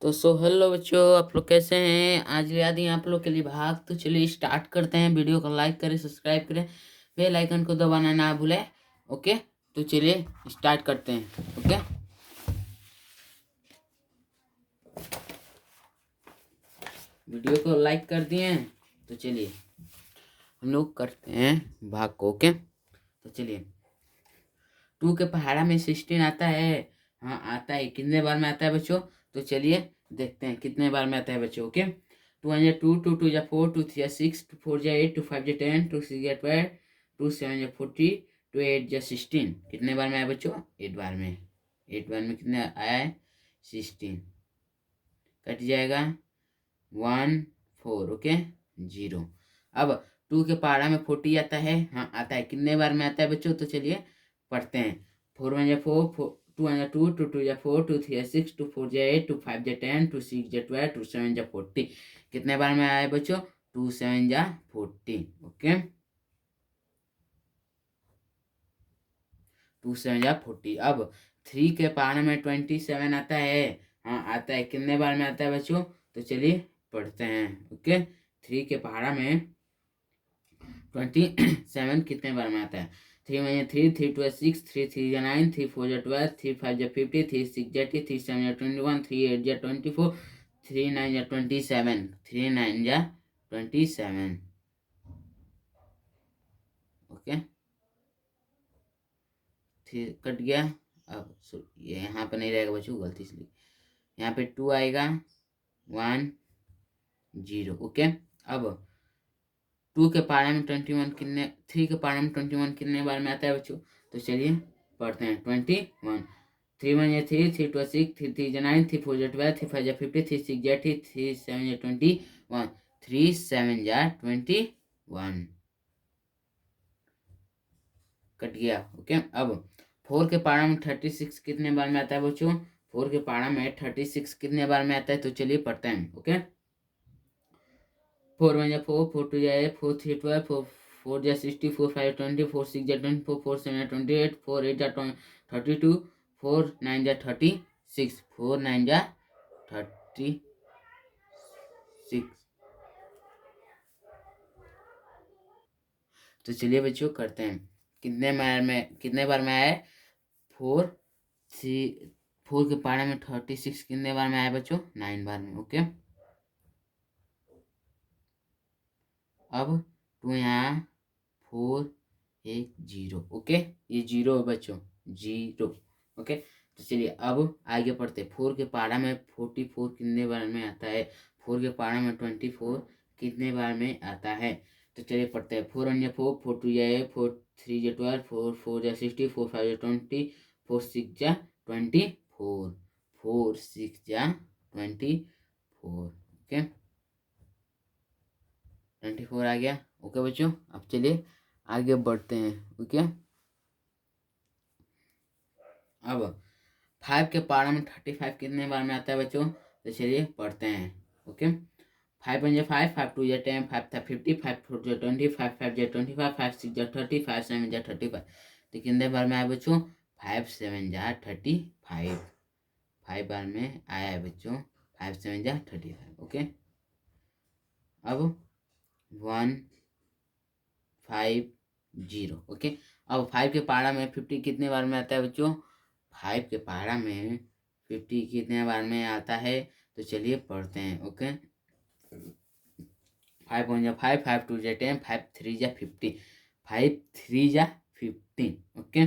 तो हेलो बच्चों, आप लोग कैसे हैं। आज ले आदि आप लोग के लिए भाग। तो चलिए स्टार्ट करते हैं। वीडियो को लाइक करें, सब्सक्राइब करें, बेल आइकन को दबाना ना भूलें। ओके, तो चलिए स्टार्ट करते हैं। ओके, वीडियो को लाइक कर दिए हैं तो चलिए हम लोग करते हैं भाग को। ओके, तो चलिए 2 के पहाड़ा में 16 आता है। हाँ आता है। कितने बार में आता है बच्चों? तो चलिए देखते हैं कितने बार में आता है बच्चों। ओके, 2 1 2, 2 2 4, 2 3 6, 2 4 8, 2 5 10, 2 6 12, 2 7 40, 2 8 16। कितने बार में आया बच्चों? 8 बार में। 8 बार में कितने आया है? 16। कट जाएगा 1 4। ओके, 0। अब 2 के पहाड़ा में 40 आता है। हाँ आता है। कितने बार में आता है बच्चों? तो चलिए पढ़ते हैं। 4 1 4, 2 1 2, 2 2 4, 2 3 6, 2 4 8, 2 5 10, 2 6 12, 2 7 40। कितने बार में आया है बच्चों? 2 7 40। ओके, 2 7 40। अब 3 के पहाड़ में 27 आता है। हाँ आता है। कितने बार में आता है बच्चों? तो चलिए पढ़ते हैं। ओके, 3 के पहाड़ा में 27 कितने बार में आता है? 3 1 3, 3 2 6, 3 3 9, 3 4 12, 3 5 50, 3 6 30, 3 7 21, 3 8 24, 3 9 27, 3 9 27। ओके, फिर कट गया। अब ये यहाँ पे नहीं रहेगा बच्चों, गलती से यहाँ पे 2 आएगा, 1 0। ओके, अब 2 के पारे में 21 कितने 3 के पारे में 21 कितने बार में आता है बच्चों? तो चलिए पढ़ते हैं। 21, 3 1 3, 3 2 6, 3 3 9, 3 4 12, 3 5 50, 3 6 30, 3 7 21, 3 7 21। कट गया। ओके, अब 4 के पारा में 36 कितने बार में आता है बच्चों? 4 के पारा में 36 कितने बार में आता है? तो चलिए पढ़ते हैं। ओके, 4 1 4, 4 2 8, 4 3 12, 4 4 60, 4 5 20, 4 6 24, 4 7 28, 4 8 32, 4 9 36, 4 9 36। तो चलिए बच्चों करते हैं। कितने बार में आया है? 4 3 4 के पारे में 36 कितने बार में आया बच्चों? 9 बार में। ओके, अब 2 यहाँ 4 1 0। ओके, ये 0 है बच्चों, 0। ओके, तो चलिए अब आगे पढ़ते। 4 के पारा में 44 कितने बार में आता है? 4 के पारा में 24 कितने बार में आता है? तो चलिए पढ़ते हैं। 4 1 4, 4 2 4 3 12, 4 4 60, 4 5 20, 4 6 24, 4 6 24। ओके, 24 आ गया। ओके बच्चों, अब चलिए आगे बढ़ते हैं। ओके, अब 5 के पारा में 35 कितने बार में आता है बच्चों? तो चलिए पढ़ते हैं। ओके, 5 1 5, 5 2 10, 5 50, 5 4 20, 5 5 25, 5 6 30, 5 7 35। तो कितने बार में आया बच्चों? 5 7 35। 5 बार में आया है बच्चों। 5 7 35। ओके, अब 1 5 0। ओके, अब 5 के पहाड़ा में 50 कितने बार में आता है बच्चों? 5 के पहाड़ा में 50 कितने बार में आता है? तो चलिए पढ़ते हैं। ओके, 5 1 5, 5 2 10, 5 3 50, 5 3 15। ओके,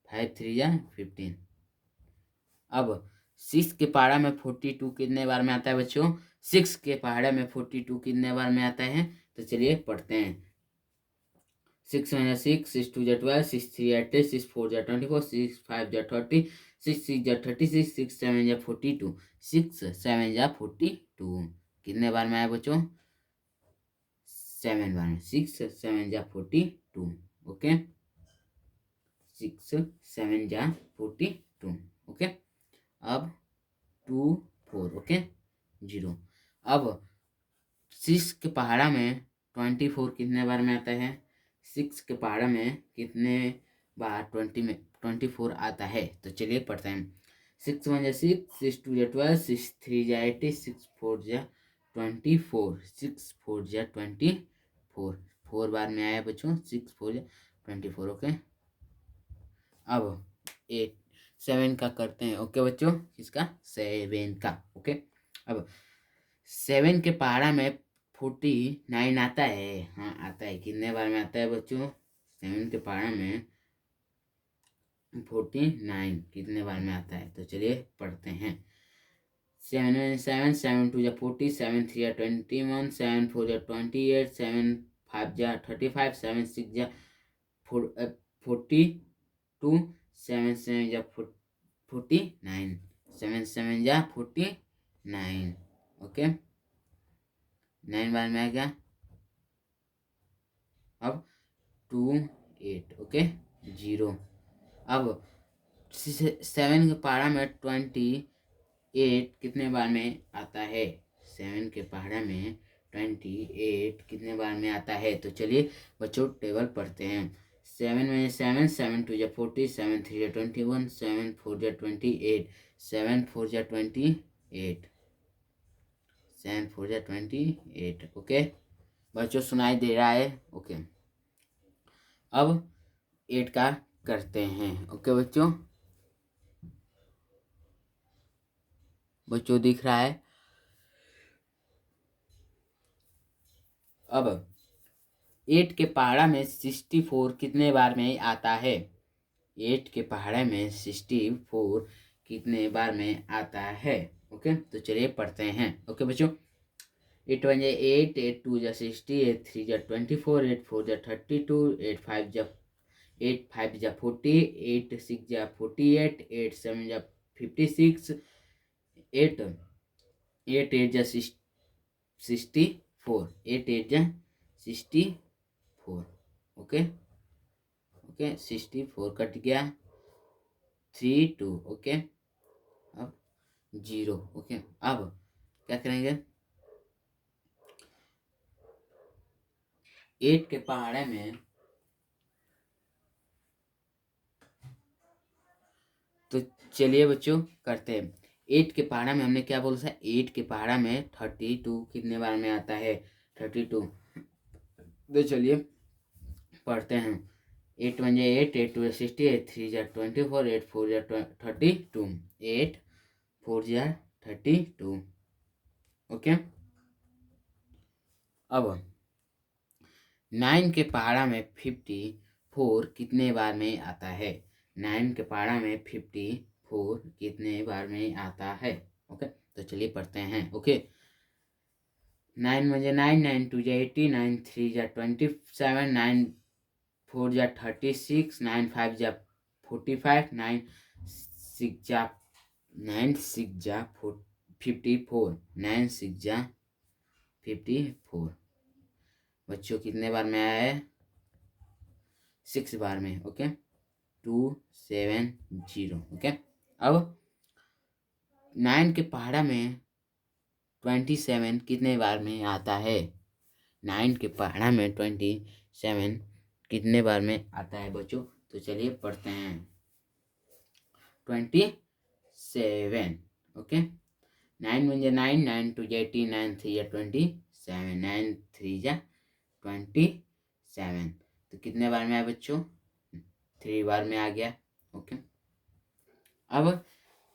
5 3 15। अब 6 के पहाड़ा में 42 कितने बार में आता है बच्चों? 6 के पहाड़ा में 42 कितने बार में आता है? तो चलिए पढ़ते हैं। 6 1 6, 6 2 12, 6 3 8, 6 4 24, 6 5 30, 6 6 36, 6 7 42, 6 7 42। कितने बार में आया बच्चों? 7 बार में। 6 7 42। ओके, 6 7 42। ओके, अब 2 4। ओके, 0। अब 6 के पहाड़ा में 24 कितने बार में आता है? 6 के पहाड़ा में कितने बार 24 आता है? तो चलिए पढ़ते हैं। 6 1 जा 6, 6 2 जा 12, 6 3 जा 80, 6 4 जा 24, 6 4 जा 24, 4 बार में आया बच्चों, 6 4 जा 24। ओके, अब 8 7 का करते हैं। ओके बच्चों, किसका? 7 का। ओके, अब 7 के पहाड़ा में 49 आता है। हाँ आता है। कितने बार में आता है बच्चों? 7 के पहाड़ा में 49 कितने बार में आता है? तो चलिए पढ़ते हैं। 7 1 7, 7 2 जा 40, 7 3 जा 21, 7 4 जा 28, 7 5 जा 35, 7 6 जा 42, 7 7 जा 49, 7 7 जा 49। ओके, 9 बार में आ गया। अब 2 8। ओके, 0। अब 7 के पहाड़ा में 28 कितने बार में आता है? 7 के पहाड़ा में 28 कितने बार में आता है? तो चलिए बच्चों टेबल पढ़ते हैं। 7 में 7, 7 2 जा 40, 7 3 जा 21, 7 4 जा 28, 7 4 जा 28, 7 4 जा 28। ओके बच्चों, सुनाई दे रहा है? ओके, अब 8 का करते हैं। ओके बच्चों दिख रहा है? अब 8 के पहाड़ा में 64 कितने बार में आता है? 8 के पहाड़े में 64 कितने बार में आता है? ओके, तो चलिए पढ़ते हैं। ओके बच्चों, 8 1 जा 8, 8 2 जा 60, 8 3 जा 24, 8 4 जा 32, 8 5 जा 40, 8 6 जा 48, 8 7 जा 56, 8 8 जा 64, 8 8 जा 64। ओके, 64 कट गया। 3 2। ओके, अब 0। ओके, अब क्या करेंगे? 8 के पहाड़े में तो चलिए बच्चों करते हैं। 8 के पहाड़ा में हमने क्या बोला था? 8 के पहाड़ा में 32 कितने बार में आता है? 32। तो चलिए पढ़ते हैं। 8 1 जा 8, 8 2 जा 60, 8 3 जा 24, 8 4 जा 32, 8 4 जा 32। ओके, अब 9 के पहाड़ा में 54 कितने बार में आता है? 9 के पहाड़ा में 54 कितने बार में आता है? ओके, तो चलिए पढ़ते हैं। ओके, 9 1 जा 9, 9 2 जा 80, 9 3 जा 27, 9 4 जा 36, 9 5 जा 45, 9 6 जा 54, 9 6 जा 54। बच्चों कितने बार में आया है? 6 बार में। ओके, 2 7 0। ओके, अब 9 के पहाड़ा में 27 कितने बार में आता है? 9 के पहाड़ा में 27 कितने बार में आता है बच्चों? तो चलिए पढ़ते हैं। 27। ओके, 9 1 जा 9, 9 2 जा 18, 9 3 जा 27, 9 3 जा 27। तो कितने बार में आया बच्चों? 3 बार में आ गया। ओके, अब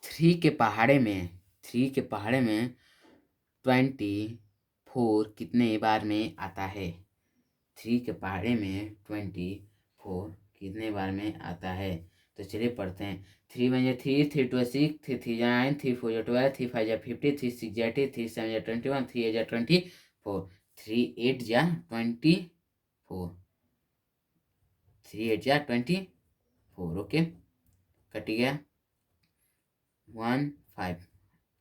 3 के पहाड़े में 24 कितने बार में आता है? 3 के पहाड़े में 24 कितने बार में आता है? तो चलिए पढ़ते हैं। 3 1 जा 3, 3 2 जा 6, 3 3 जा 9, 3 4 जा 12, 3 5 जा 50, 3 6 जा 80, 3 7 जा 21, 3 8 जा 24, 3 8 जा 24, 3 8 जा 24। ओके, कट गया। 1 5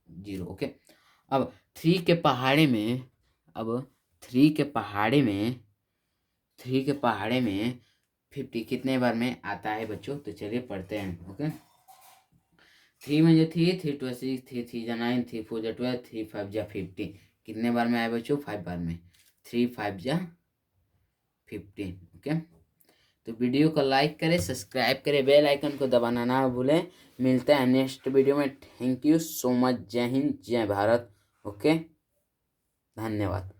0। ओके, अब 3 के पहाड़े में 50 कितने बार में आता है बच्चों? तो चलिए पढ़ते हैं। ओके, 3 1 जा 3, 3 2 जा 6, 3 3 जा 9, 3 4 जा 12, 3 5 जा 50 कितने बार में आया बच्चों? 5 बार में। 3 5 जा 15। ओके, तो वीडियो को लाइक करें, सब्सक्राइब करें, बेल आइकन को दबाना ना भूलें मिलते हैं नेक्स्ट वीडियो में। Thank you so much. जय हिंद, जय भारत। ओके, धन्यवाद।